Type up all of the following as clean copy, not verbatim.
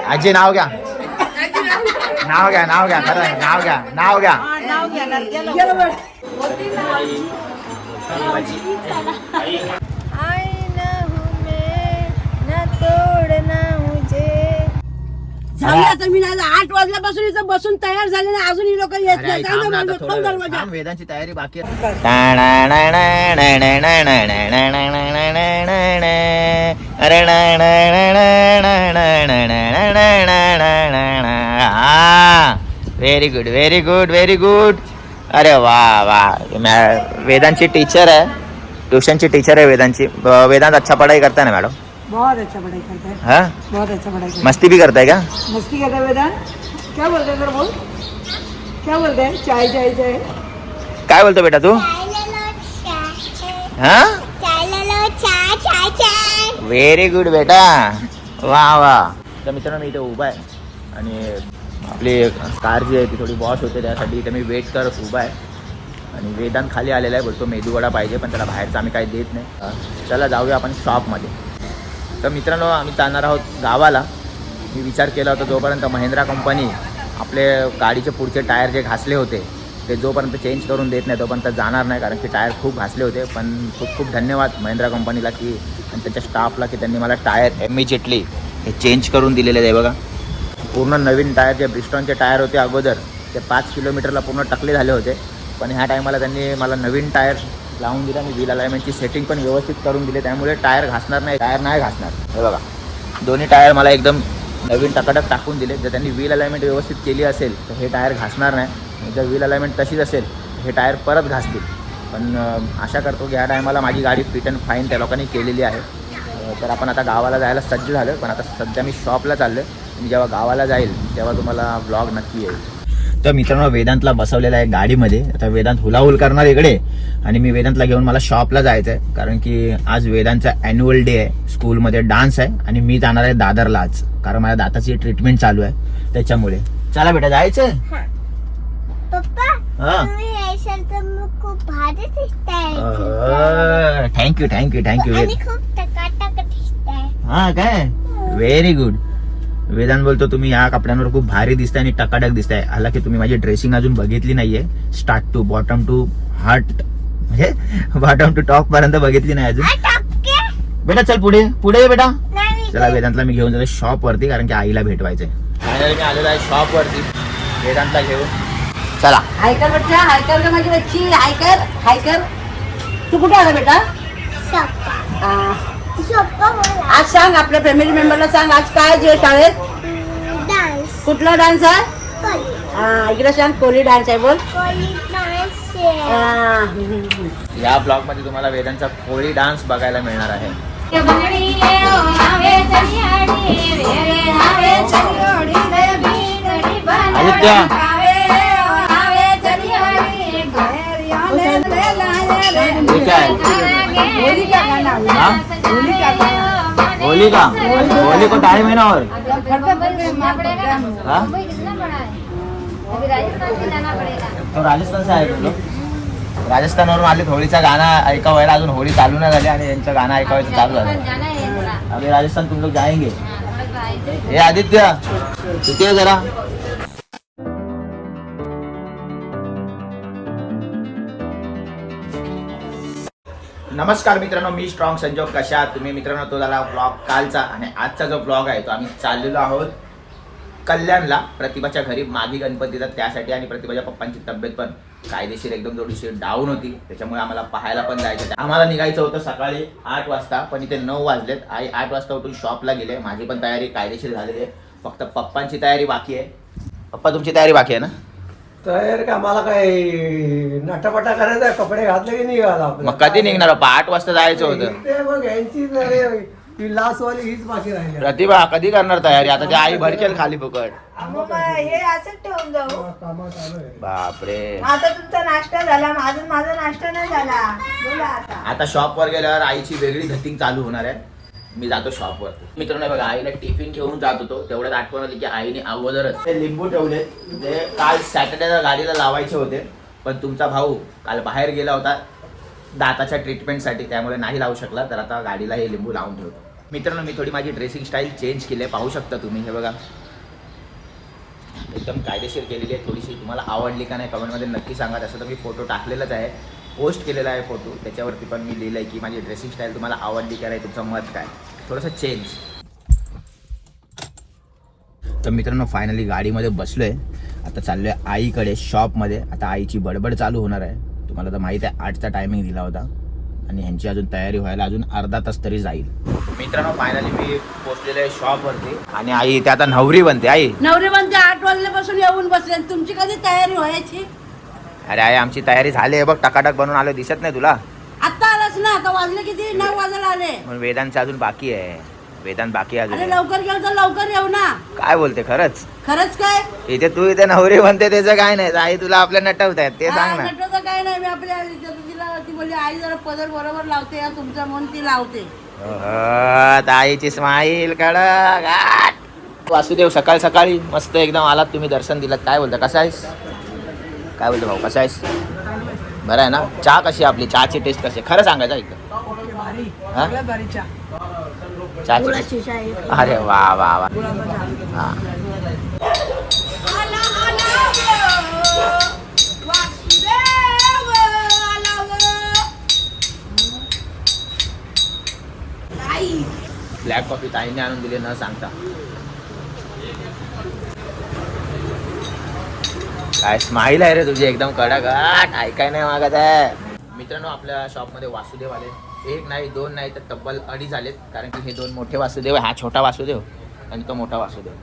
आजी नाव घ्या, नाव घ्या, नाव घ्या, खरं नाव घ्या, नाव घ्या. मी 8 वाजल्यापासून इथं बसून तयार झाले ना, अजून ही लोक येत नाही. वेदांची तयारी बाकी आहे. Very good, very good, very good. अरे वा वा, वेदांची टीचर आहे, ट्यूशनची टीचर आहे वेदांची. वेदांत अच्छा पढ़ाई करता है ना मॅडम? बहुत अच्छा पढ़ाई करता है. हाँ, बहुत अच्छा पढ़ाई करता मस्ती भी करता है क्या? है. मस्ती करता है वेदांत. क्या बोलते हैं बोल, क्या बोलते हैं? चाय चाय चाय. काय बोलतो बेटा तू? हा, व्हेरी गुड बेटा, वा वा. तर मित्रांनो मी इथे उभा आहे आणि आपली कार जी आहे ती थोडी वॉश होते, त्यासाठी इथे मी वेट करत उभा आहे. आणि वेदांत खाली आलेला आहे, बोलतो मेदूवडा पाहिजे, पण त्याला बाहेरचं आम्ही काही देत नाही. चला जाऊया आपण शॉपमध्ये. तर मित्रांनो आम्ही जाणार आहोत गावाला. मी विचार केला होता जोपर्यंत महिंद्रा कंपनी आपले गाडीचे पुढचे टायर जे घासले होते ते जोपर्यंत चेंज करून देत नाही तोपर्यंत जाणार नाही, कारण की टायर खूप घासले होते. पण खूप खूप धन्यवाद महिंद्रा कंपनीला की आणि त्याच्या स्टाफला की त्यांनी मला टायर इमिजिएटली हे चेंज करून दिलेले आहे. बघा पूर्ण नवीन टायर, जे ब्रिस्टॉनचे टायर होते अगोदर ते 5 किलोमीटरला पूर्ण टकले झाले होते, पण ह्या टायमाला त्यांनी मला नवीन टायर लावून दिला आणि व्हील अलाइनमेंटची सेटिंग पण व्यवस्थित करून दिली, त्यामुळे टायर घासणार नाही, टायर नाही घासणार. हे बघा दोन्ही टायर मला एकदम नवीन टकाटक टाकून दिले. जर त्यांनी व्हील अलाइनमेंट व्यवस्थित केली असेल तर हे टायर घासणार नाही, जर व्हील अलाइनमेंट तशीच असेल हे टायर परत घासतील. पण आशा करतो की ह्या टायमाला माझी गाडी फिट अँड फाईन त्या लोकांनी केलेली आहे. तर आपण आता गावाला जायला सज्ज झालो, पण आता सध्या मी शॉपला चाललो. मी जेव्हा गावाला जाईल तेव्हा तुम्हाला ब्लॉग नक्की येईल. तर मित्रांनो वेदांतला बसवलेला आहे गाडीमध्ये. आता वेदांत हुलाहुल करणार इकडे आणि मी वेदांतला घेऊन मला शॉपला जायचं आहे, कारण की आज वेदांतचा ॲन्युअल डे आहे, स्कूलमध्ये डान्स आहे आणि मी जाणार आहे दादरला आज, कारण माझ्या दाताची ट्रीटमेंट चालू आहे त्याच्यामुळे. चला बेटा जायचं. Thank you thank you thank you. हा काय, व्हेरी गुड. वेदांत बोलतो तुम्ही या कपड्यांवर खूप भारी दिसताय आणि टकाटक दिसताय. हाला की तुम्ही माझी ड्रेसिंग अजून बघितली नाहीये, start to bottom to heart, म्हणजे बॉटम टू टॉप पर्यंत बघितली नाही अजून. बेटा चल पुढे पुढे ये बेटा. चला वेदांतला मी घेऊन जातो शॉप वरती, कारण की आईला भेटवायचंय. फायनली मी आलेलो आहे शॉप वरती वेदांतला घेऊन. चला हायकर बच्चा, हायकर का माझी बच्ची, हायकर हायकर. तू कुठे आला बेटा? आज सांग आपल्या फॅमिली मेंबरला सांग आज काय जे शाळेत डान्स. कुठला डान्स आहे? इकडे सांग कोली डान्स आहे बोल. या ब्लॉग मध्ये तुम्हाला वेदांचा कोळी डान्स बघायला मिळणार आहे. आदित्य होली का, होली को टाइम है ना और तो राजस्थान से आए तुम लोग? राजस्थानवरून आले. होळीचा गाणं ऐकावायला, अजून होळी चालू नाही झाली आणि यांचं गाणं ऐकावायचं चालू झालं. अभी राजस्थान तुम लोग जाएंगे. हे आदित्य किती आहे जरा. नमस्कार मित्रांनो, मी स्ट्रॉंग संजोग. कशा आहात तुम्ही मित्रांनो? तो झाला ब्लॉग कालचा आणि आजचा जो ब्लॉग आहे तो आम्ही चाललेलो आहोत कल्याणला, प्रतिभाच्या घरी मागी गणपतीचा, त्यासाठी. आणि प्रतिभाच्या पप्पांची तब्येत पण कायदेशीर एकदम थोडीशी डाऊन होती, त्याच्यामुळे आम्हाला पाहायला पण जायचं. आम्हाला निघायचं होतं सकाळी 8 वाजता, पण इथे 9 वाजलेत. आई 8 वाजता उठून शॉपला गेले. माझी पण तयारी कायदेशीर झालेली आहे, फक्त पप्पांची तयारी बाकी आहे. पप्पा तुमची तयारी बाकी आहे ना? तयार का मला काय नटापटा करायचा आहे, कपडे घातले की निघाला. मग कधी निघणार पप्पा? 8 वाजता जायचं होतं. ते मग यांची ही लास्ट वाली हीच बाकी राहिली. प्रतिभा कधी करणार तयारी? आता ते आई भडकेल खाली फुकट. हे असंच ठेवून जाऊ. कामात चालू आहे. बापरे. आता तुमचा नाश्ता झाला, माझा नाश्ता नाही झाला. बोला आता शॉपवर गेल्यावर आईची वेगळी धटिंग चालू होणार आहे. मी जातो शॉपवर. मित्रांनो बघा, आईला टिफिन घेऊन जात होतो, तेवढ्यात आठवण आली की आईने अगोदरच ते लिंबू ठेवले, जे काल सॅटर्डेला गाडीला लावायचे होते, पण तुमचा भाऊ काल बाहेर गेला होता दाताच्या ट्रीटमेंटसाठी, त्यामुळे नाही लावू शकला. तर आता गाडीला हे लिंबू लावून ठेवतो. मित्रांनो मी थोडी माझी ड्रेसिंग स्टाईल चेंज केली आहे, पाहू शकता तुम्ही. हे बघा एकदम कायदेशीर केलेली आहे. थोडीशी तुम्हाला आवडली का नाही कमेंटमध्ये नक्की सांगा. तसं तर मी फोटो टाकलेलाच आहे, पोस्ट केलेला आहे फोटो, त्याच्यावरती पण मी लिहिलं आहे की माझी ड्रेसिंग स्टाईल तुम्हाला आवडली का नाही, तुमचं मत काय. थोडंसं चेंज. तर मित्रांनो फायनली गाडीमध्ये बसलो आहे. आता चाललो आहे आईकडे शॉपमध्ये. आता आईची बडबड चालू होणार आहे. तुम्हाला तर माहीत आहे 8चा टायमिंग दिला होता आणि ह्यांची अजून तयारी व्हायला अजून अर्धा तास तरी जाईल. मित्रांनो फायनली मी पोहोचलेलो आहे शॉपवरती आणि आई इथे आता नवरी बनते. आई नवरी बनते 8 वाजल्यापासून येऊन बसले. तुमची कधी तयारी व्हायची? अरे आई आमची तयारी झाली आहे बघ, टकाटक बनवून आलो. दिसत नाही तुला? आता आलास ना, आता वाजले किती? 9 वाजायला आले. म्हणून वेदांचं अजून बाकी आहे. वेदांत बाकी आहे अरे अजून. लवकर गेलं तर लवकर येऊ ना. काय बोलते खरंच? खरंच काय? इथे तू इथे नवरी बनते त्याचं काय नाही. आई तुला आपल्या नटवतायत ते सांग ना. नटवतं काय नाही. मी आपल्या तिला ती बोलली आई जरा पदर बरोबर लावते या तुमच्या म्हणून ती लावते. आईची स्माईल कडक. वासुदेव सकाळी सकाळी मस्त एकदम आलात तुम्ही, दर्शन दिलं. काय बोलता, कसा आहेस? काय बोलतो भाऊ, कसा आहेस? बरं आहे ना? चहा कशी आहे आपली? चहाची टेस्ट कशी आहे खरं सांगायचं एकदम? हा? चहाची टेस्ट. अरे वा वा वा. हा ब्लॅक कॉफी ताईने आणून दिली न सांगता. काय स्माईल आहे रे तुझी एकदम कडक. ऐकाय नाही मागत आहे. मित्रांनो आपल्या शॉपमध्ये वासुदेव आले. 1 नाही 2 नाही तर तब्बल 2.5 आलेत. कारण की हे 2 मोठे वासुदेव, हा छोटा वासुदेव आणि तो मोठा वासुदेव.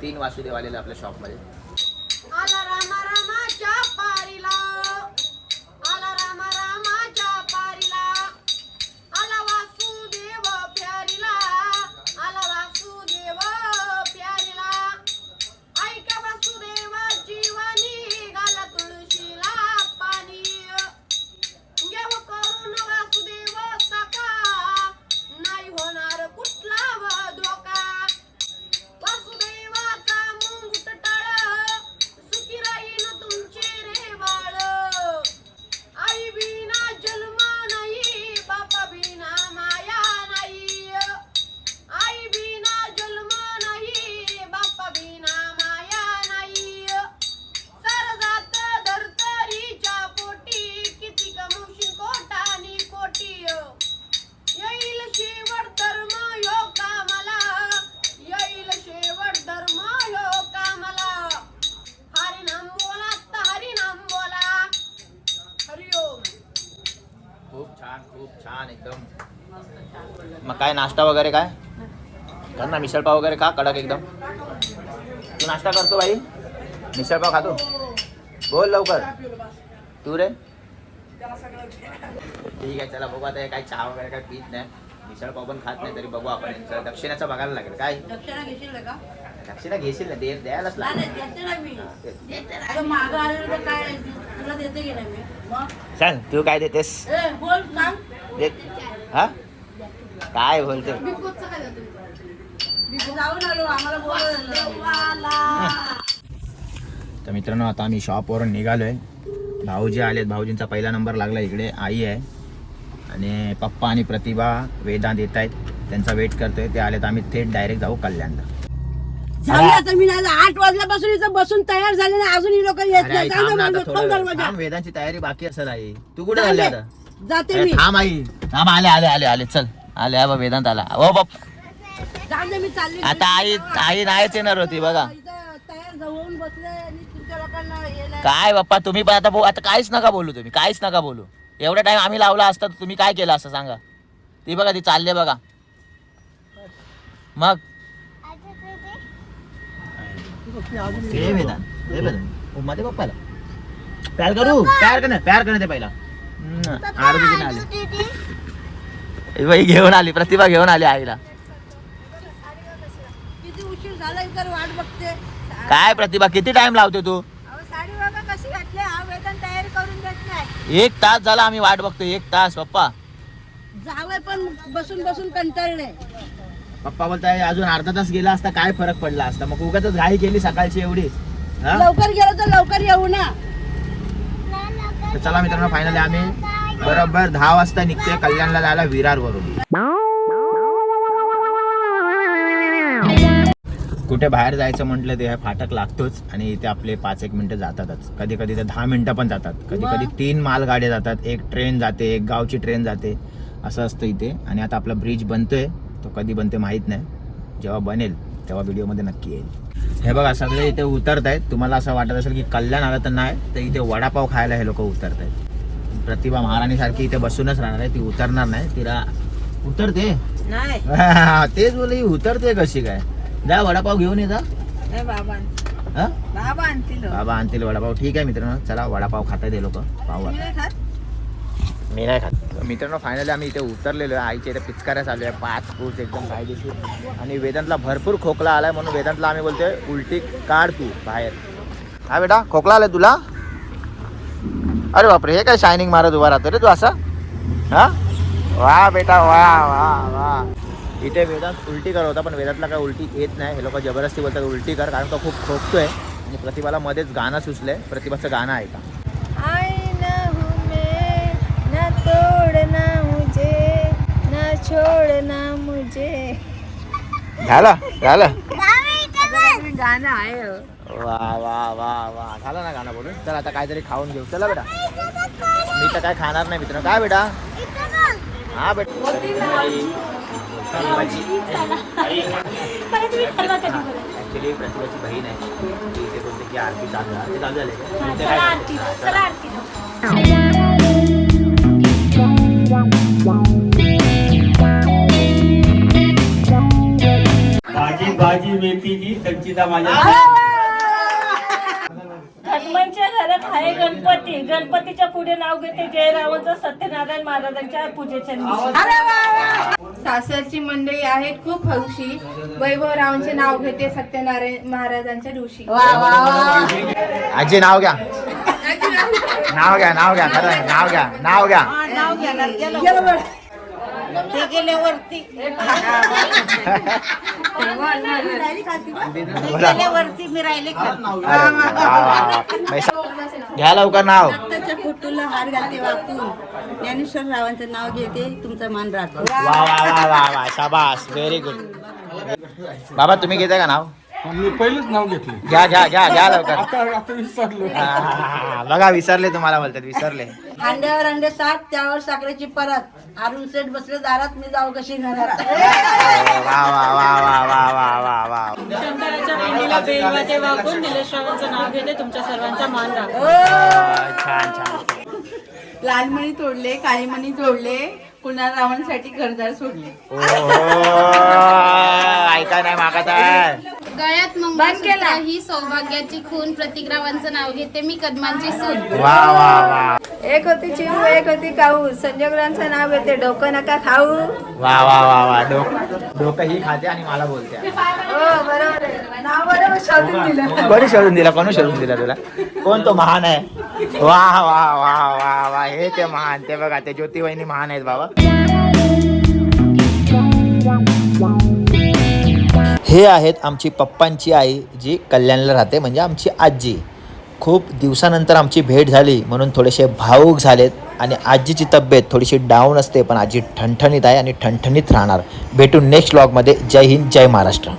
3 वासुदेव आलेले आपल्या शॉपमध्ये. आला रामा रामाच्या पारीला, आला रामा रामाच्या पारीला, आला वासुदेव प्यारीला, आला वासुदेव प्यारीला. ऐका वासुदेव जीवनी घाला तुळशीला पाणी. घेऊ करून वासुदेव सका, नाही होणार कुठला धोका. वासुदेवाचा मुंगट टाळ, सुखी राहील तुमचे रे बाळ. आई बिना जन्म नाही, बापा बिना माया नाही. आई बिना जन्म नाही, बापा बिना माया नाही. सरजात धरतरीच्या पोटी, किती कमवशील कोटानी कोटी. येईल शेवट धर्म यो कामाला, येईल शेवट धर्म यो कामाला. हरिनाम बोला तर हरिनाम बोला. हरिओम. खूप छान एकदम. मग काय नाश्ता वगैरे काय कर ना? मिसळपाव वगैरे का कडक एकदम? तू नाश्ता करतो बाई? मिसळपाव खातो? बोल लवकर. तू रे? ठीक आहे चला बघू. आता हे काय चहा वगैरे काय पीत नाही, मिसळपाव पण खात नाही, तरी बघू आपण यांचं दक्षिणाचं बघायला लागेल. काय दक्षिणा घेशील का? दक्षिणा घेशील ना? द्यायलाच नाही, लागेल. नाही, देते ना मी. आता मागं आलेलं तर काय तुला देते की नाही मी? मग सांग तू काय देतेस? बोल सांग. दे. हा काय बोलते? जाऊन आलो आम्हाला बोलवायला. तर मित्रांनो आता आम्ही शॉपवरून निघालोय. भाऊजी आलेत. भाऊजींचा पहिला नंबर लागला. इकडे आई आहे आणि पप्पा आणि प्रतिभा वेदांत येत आहेत. त्यांचा वेट करतोय. ते आलेत. आम्ही थेट डायरेक्ट जाऊ कल्याणला. झालं आता मी नाही 8 वाजल्यापासून इथं बसून तयार झाले ना, अजून ही लोक येत अरे नाही. आई, काय थांब ना नाही आता बोलतो, थोडा खोल वेळ. दरवाजा. थांब, वेदांची तयारी बाकी असेल आई. तू कुठे चालली आता? जाते अरे मी. थांब आई, थांब. आले चल. आले बा वेदांत आला. ओ बाप जाते मी चालली. आता आई नाहीच येणार होती बघा. इथं तयार जवळून बसले आणि तुमच्या लोकांना हे नाही. काय बाप्पा तुम्ही पण आता काहीच नका बोलू. तुम्ही काहीच नका बोलू. एवढा टाइम आम्ही लावला असता तुम्ही काय केलं असं सांगा. ती बघा ती चालले बघा. मग ते वेदांत मध्ये पप्पाला प्यार करू. प्यार करणे ते पहिला. आरती आली बाई, घेऊन आली प्रतिभा, घेऊन आली आईला. किती उशीर झाला इतर वाट बघते. काय प्रतिभा किती टाइम लावते तू? साडी बघा कशी घातली. हा वेतन तयारी करून देत नाही. 1 तास झाला आम्ही वाट बघतोय. 1 तास. पप्पा जावं पण बसून बसून कंटाळले. पप्पा बोलताय अजून अर्धा तास गेला असता काय फरक पडला असता. मग उगाच घाई केली सकाळची एवढी. हा? लवकर गेलो तर लवकर येऊ ना. तर चला मित्रांनो फायनली आम्ही बरोबर 10 वाजता निघतोय कल्याणला जायला विरार वरून. कुठे बाहेर जायचं म्हटलं ते फाटक लागतोच आणि इथे आपले 5-1 मिनिटं जातातच. कधी कधी तर 10 मिनिटं पण जातात. कधी कधी 3 मालगाड्या जातात, एक ट्रेन जाते, एक गावची ट्रेन जाते, असं असतं इथे. आणि आता आपला ब्रिज बनतोय, तो कधी बनते माहीत नाही. जेव्हा बनेल तेव्हा व्हिडिओमध्ये नक्की येईल. हे बघा सगळे इथे उतरत आहेत. तुम्हाला असं वाटत असेल की कल्याण आलं तर नाही, तर इथे वडापाव खायला हे लोक उतरत आहेत. प्रतिभा महाराणीसारखी इथे बसूनच राहणार आहे, ती उतरणार नाही. तिला उतरते नाही तेच बोल, ही उतरते कशी काय. जा वडापाव घेऊन ये जा. बाबा हा? बाबा आणतील बाबा आणतील वडापाव. ठीक आहे मित्रांनो, चला वडापाव खातात हे लोक. पाहू आता. मी नाही खात. मित्रांनो फायनली आम्ही इथे उतरलेलो आहे. आईच्या इथे पिचकाऱ्या चालू आहे, 5 पूस एकदम कायदेशीर. आणि वेदांतला भरपूर खोकला आलाय, म्हणून वेदांतला आम्ही बोलतोय उलटी काढ तू बाहेर. हा बेटा खोकला आलाय तुला? अरे बापरे, हे काय शायनिंग मारत उभा राहतो रे तू असा. हा वा बेटा वा वा वा. इथे वेदांत उलटी करत होता, पण वेदांतला काय उलटी येत नाही. हे लोक जबरदस्ती बोलतात उलटी कर, कारण तो खूप खोकतोय. आणि प्रतिभाला मध्येच गाणं सुचलंय. प्रतिभाचं गाणं आहे का? ना तोडना मुझे ना छोडना मुझे. झालं झालं. गाणं आहे. वा वा वा वा. झालं ना गाणं बोलून. चला आता काहीतरी खाऊन घेऊ. चला बेटा. मी तर काय खाणार नाही मित्रांनो. काय बेटा? हा बेटा. ऍक्च्युली प्रतिभाची बहीण आहे ती. इथे बोलते की आरती चालू झाली. भाजी भाजी मेथीची संचिता माझ्या. हनुमानच्या घरात आहे गणपती. गणपतीच्या पुढे नाव घेते जयरावांचं सत्यनारायण महाराजांच्या पूजेच्या दिवशी. सासरची मंडळी आहेत खूप हौशी. वैभवरावांचे नाव घेते सत्यनारायण महाराजांच्या दिवशी. आजी नाव घ्या. नाव घ्या नाव घ्या. खरं नाव घ्या नाव घ्या. ते गेल्यावरती मी राहिले घ्या लवकर नाव. त्याच्या फोटोला हार घालते वाकून ज्ञानेश्वर रावांचं नाव घेते, तुमचा मान राखतो. वा वा वा वा वा. शाबास, व्हेरी गुड. बाबा तुम्ही घेताय का नाव? मी पहिलेच नाव घेतले. घ्या घ्या घ्या घ्या लवकर. आता विसरलो. बघा विसरले, तुम्हाला बोलतात विसरले. अंड्यावर अंडे 7 त्यावर साखरेची परत. अरुण सेठ बसले दारात, मी जाऊ कशी घरात. वा वा वा वा वा वा वा वा. शंकराच्या पिंडीला बेलवाचे वाकून निलेश्वरांचं नाव घेते, तुमच्या सर्वांचा मान राखतो. छान छान. लालमणी तोडले, काळीमणी जोडले, कुणाल रावणसाठी घरदार सोडले. ऐका नाही मागत आहे. गळ्यात मंगळसूत्र ही सौभाग्याची खून. प्रतिग्रावांचं नाव घेते मी कदमांची सून. वा वा वा. एक होती चिमू एक होती काऊ. संजोगरांचं नाव घेते डोकं नका खाऊ. वा वा वा वा. डोकं ही खाते आणि मला बोलते. हो बरोबर आहे. नाव बरोबर शोधून दिलं. कोणी शोधून दिला? कोणी शोधून दिला तुला? कोण तो महान आहे? वा वा वा वा वा. हे ते महान. ते बघा ते ज्योती वहिनी महान आहेत बाबा. हे आहेत आमची पप्पांची आई जी कल्याणला राहते, म्हणजे आमची आजी. खूप दिवसानंतर आमची भेट झाली म्हणून थोडेसे भावूक झालेत. आणि आजीची तब्येत थोडीशी डाऊन असते, पण आजी ठणठणीत आहे आणि ठणठणीत राहणार. भेटू नेक्स्ट व्लॉगमध्ये. जय हिंद, जय महाराष्ट्र.